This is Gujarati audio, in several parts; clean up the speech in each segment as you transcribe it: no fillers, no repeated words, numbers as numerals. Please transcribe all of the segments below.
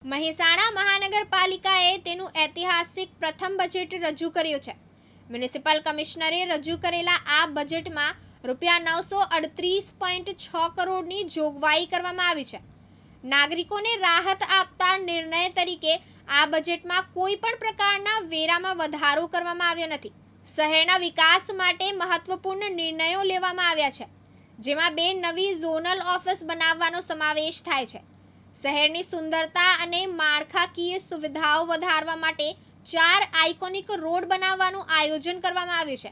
મહેસાણા મહાનગરપાલિકાએ તેનું ઐતિહાસિક પ્રથમ બજેટ રજૂ કર્યું છે। મ્યુનિસિપલ કમિશનરે રજૂ કરેલા આ બજેટમાં ₹938.6 કરોડની જોગવાઈ કરવામાં આવી છે। નાગરિકોને રાહત આપતા નિર્ણય તરીકે આ બજેટમાં કોઈ પણ પ્રકારના વેરામાં વધારો કરવામાં આવ્યો નથી। શહેરના વિકાસ માટે મહત્વપૂર્ણ નિર્ણયો લેવામાં આવ્યા છે, જેમાં 2 નવી ઝોનલ ઓફિસ બનાવવાનો સમાવેશ થાય છે। શહેરની સુંદરતા અને માળખાકીય સુવિધાઓ વધારવા માટે 4 આઇકોનિક રોડ બનાવવાનું આયોજન કરવામાં આવ્યું છે।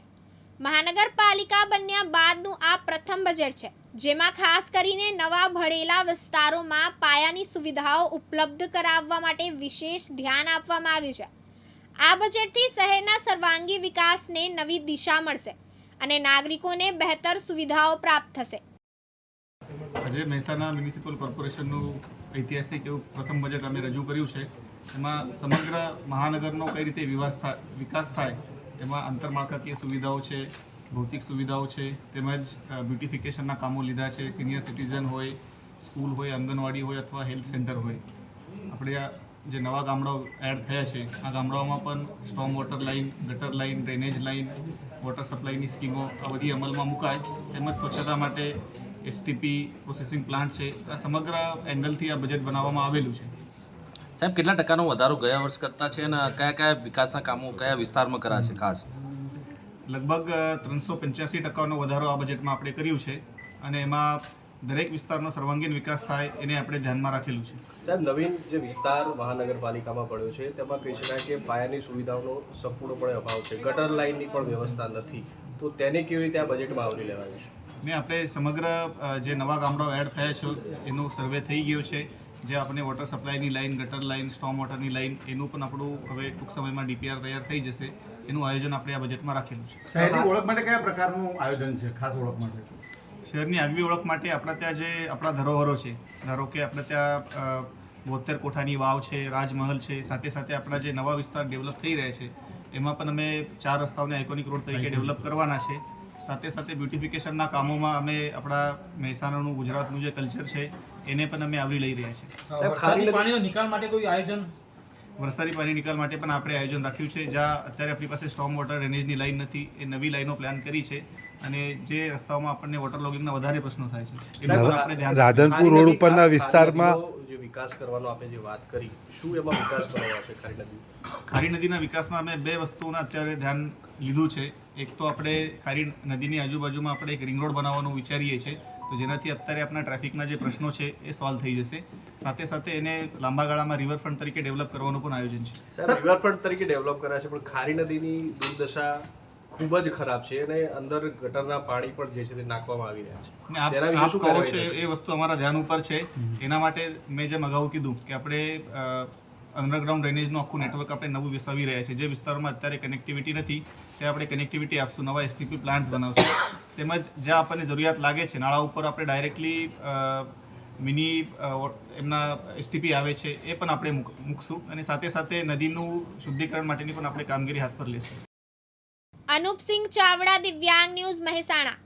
મહાનગરપાલિકા બન્યા બાદનું આ પ્રથમ બજેટ છે, જેમાં ખાસ કરીને નવા ભળેલા વિસ્તારોમાં પાયાની સુવિધાઓ ઉપલબ્ધ કરાવવા માટે વિશેષ ધ્યાન આપવામાં આવ્યું છે। આ બજેટથી શહેરના સર્વાંગી વિકાસને નવી દિશા મળશે અને નાગરિકોને બહેતર સુવિધાઓ પ્રાપ્ત થશે। આજે મહેસાણા મ્યુનિસિપલ કોર્પોરેશનનું ઐતિહાસિક એવું પ્રથમ બજેટ અમે રજૂ કર્યું છે। એમાં સમગ્ર મહાનગરનો કઈ રીતે વિકાસ થાય એમાં આંતરમાળખાકીય સુવિધાઓ છે, ભૌતિક સુવિધાઓ છે, તેમજ બ્યુટિફિકેશનના કામો લીધા છે। સિનિયર સિટીઝન હોય, સ્કૂલ હોય, આંગણવાડી હોય અથવા હેલ્થ સેન્ટર હોય, આપણે આ જે નવા ગામડાઓ એડ થયા છે આ ગામડાઓમાં પણ સ્ટોર્મ વોટર લાઇન, ગટર લાઇન, ડ્રેનેજ લાઇન, વોટર સપ્લાયની સ્કીમો આ બધી અમલમાં મુકાય। તેમજ સ્વચ્છતા માટે એસટીપી પ્રોસેસિંગ પ્લાન્ટ છે। આ સમગ્ર એંગલથી આ બજેટ બનાવવામાં આવેલું છે। સાહેબ, કેટલા ટકાનો વધારો ગયા વર્ષ કરતા છે અને કયા કયા વિકાસના કામો કયા વિસ્તારમાં કર્યા છે? ખાસ લગભગ 385% વધારો આ બજેટમાં આપણે કર્યું છે અને એમાં દરેક વિસ્તારનો સર્વાંગીણ વિકાસ થાય એને આપણે ધ્યાનમાં રાખેલું છે। સાહેબ, નવીન જે વિસ્તાર મહાનગરપાલિકામાં પડ્યો છે તેમાં કહી શકાય કે પાયાની સુવિધાઓનો સંપૂર્ણપણે અભાવ છે, ગટર લાઇનની પણ વ્યવસ્થા નથી, તો તેને કેવી રીતે આ બજેટમાં આવરી લેવાયું છે? ને આપણે સમગ્ર જે નવા ગામડાઓ એડ થયા છે એનો સર્વે થઈ ગયો છે। જે આપણે વોટર સપ્લાયની લાઇન, ગટર લાઇન, સ્ટોર્મ વોટરની લાઇન એનું પણ આપણું હવે ટૂંક સમયમાં ડીપીઆર તૈયાર થઈ જશે। એનું આયોજન આપણે આ બજેટમાં રાખેલું છે। શહેરની ઓળખ માટે કયા પ્રકારનું આયોજન છે? ખાસ ઓળખ માટે શહેરની આગવી ઓળખ માટે આપણા ત્યાં જે આપણા ધરોહરો છે, ધારો કે આપણે ત્યાં 72 કોઠાની વાવ છે, રાજમહલ છે, સાથે સાથે આપણા જે નવા વિસ્તાર ડેવલપ થઈ રહ્યા છે એમાં પણ અમે 4 રસ્તાઓને આઇકોનિક રોડ તરીકે ડેવલપ કરવાના છે। સાથે સાથે બ્યુટિફિકેશનના કામોમાં અમે આપણા મહેસાણાનું, ગુજરાતનું જે કલ્ચર છે એને પણ અમે આવરી લઈ રહ્યા છીએ। વરસાદી પાણીનો નિકાલ માટે કોઈ આયોજન? વરસાદી પાણી નિકાલ માટે પણ આપણે આયોજન રાખ્યું છે। જ્યાં અત્યારે આપણી પાસે સ્ટોર્મ વોટર ડ્રેનેજની લાઇન નથી, એ નવી લાઇનો પ્લાન કરી છે અને જે રસ્તાઓમાં આપણને વોટર લોગિંગના વધારે પ્રશ્નો થાય છે એ પણ આપણે ધ્યાન રાધનપુર રોડ ઉપરના વિસ્તારમાં જે વિકાસ કરવાનો આપણે જે વાત કરી, શું એમાં વિકાસ કરવાનો છે? ખારી નદીના વિકાસમાં અમે 2 વસ્તુઓના અત્યારે ધ્યાન લીધું છે। એક તો આપણે ખારી નદીની આજુબાજુમાં આપણે એક રિંગ રોડ બનાવવાનું વિચારીએ છીએ, તો જેનાથી અત્યારે આપણા ટ્રાફિકના જે પ્રશ્નો છે એ સોલ્વ થઈ જશે। સાથે સાથે એને લાંબા ગાળામાં રિવરફ્રન્ટ તરીકે ડેવલપ કરવાનું પણ આયોજન છે। સાહેબ, રિવરફ્રન્ટ તરીકે ડેવલપ કર્યા છે, પણ ખારી નદીની દુર્દશા ખૂબ જ ખરાબ છે અને અંદર ગટરના પાણી પણ જે છે તે નાખવામાં આવી રહ્યા છે। તેના વિશે શું કહો છો? એ વસ્તુ અમારા ધ્યાન ઉપર છે। એના માટે મેં જેમ અગાઉ કીધું કે આપણે અંડરગ્રાઉન્ડ ડ્રેનેજનું આખું નેટવર્ક આપણે નવું વિકસાવી રહ્યા છીએ। જે વિસ્તારોમાં અત્યારે કનેક્ટિવિટી નથી ત્યાં આપણે કનેક્ટિવિટી આપશું, નવા એસટીપી પ્લાન્ટ્સ બનાવશું। તેમજ જ્યાં આપણને જરૂરિયાત લાગે છે નાળા ઉપર આપણે ડાયરેક્ટલી મિની એમના એસટીપી આવે છે એ પણ આપણે મૂકશું અને સાથે સાથે નદીનું શુદ્ધિકરણ માટેની પણ આપણે કામગીરી હાથ પર લેશું। અનુપસિંહ ચાવડા, દિવ્યાંગ ન્યૂઝ, મહેસાણા।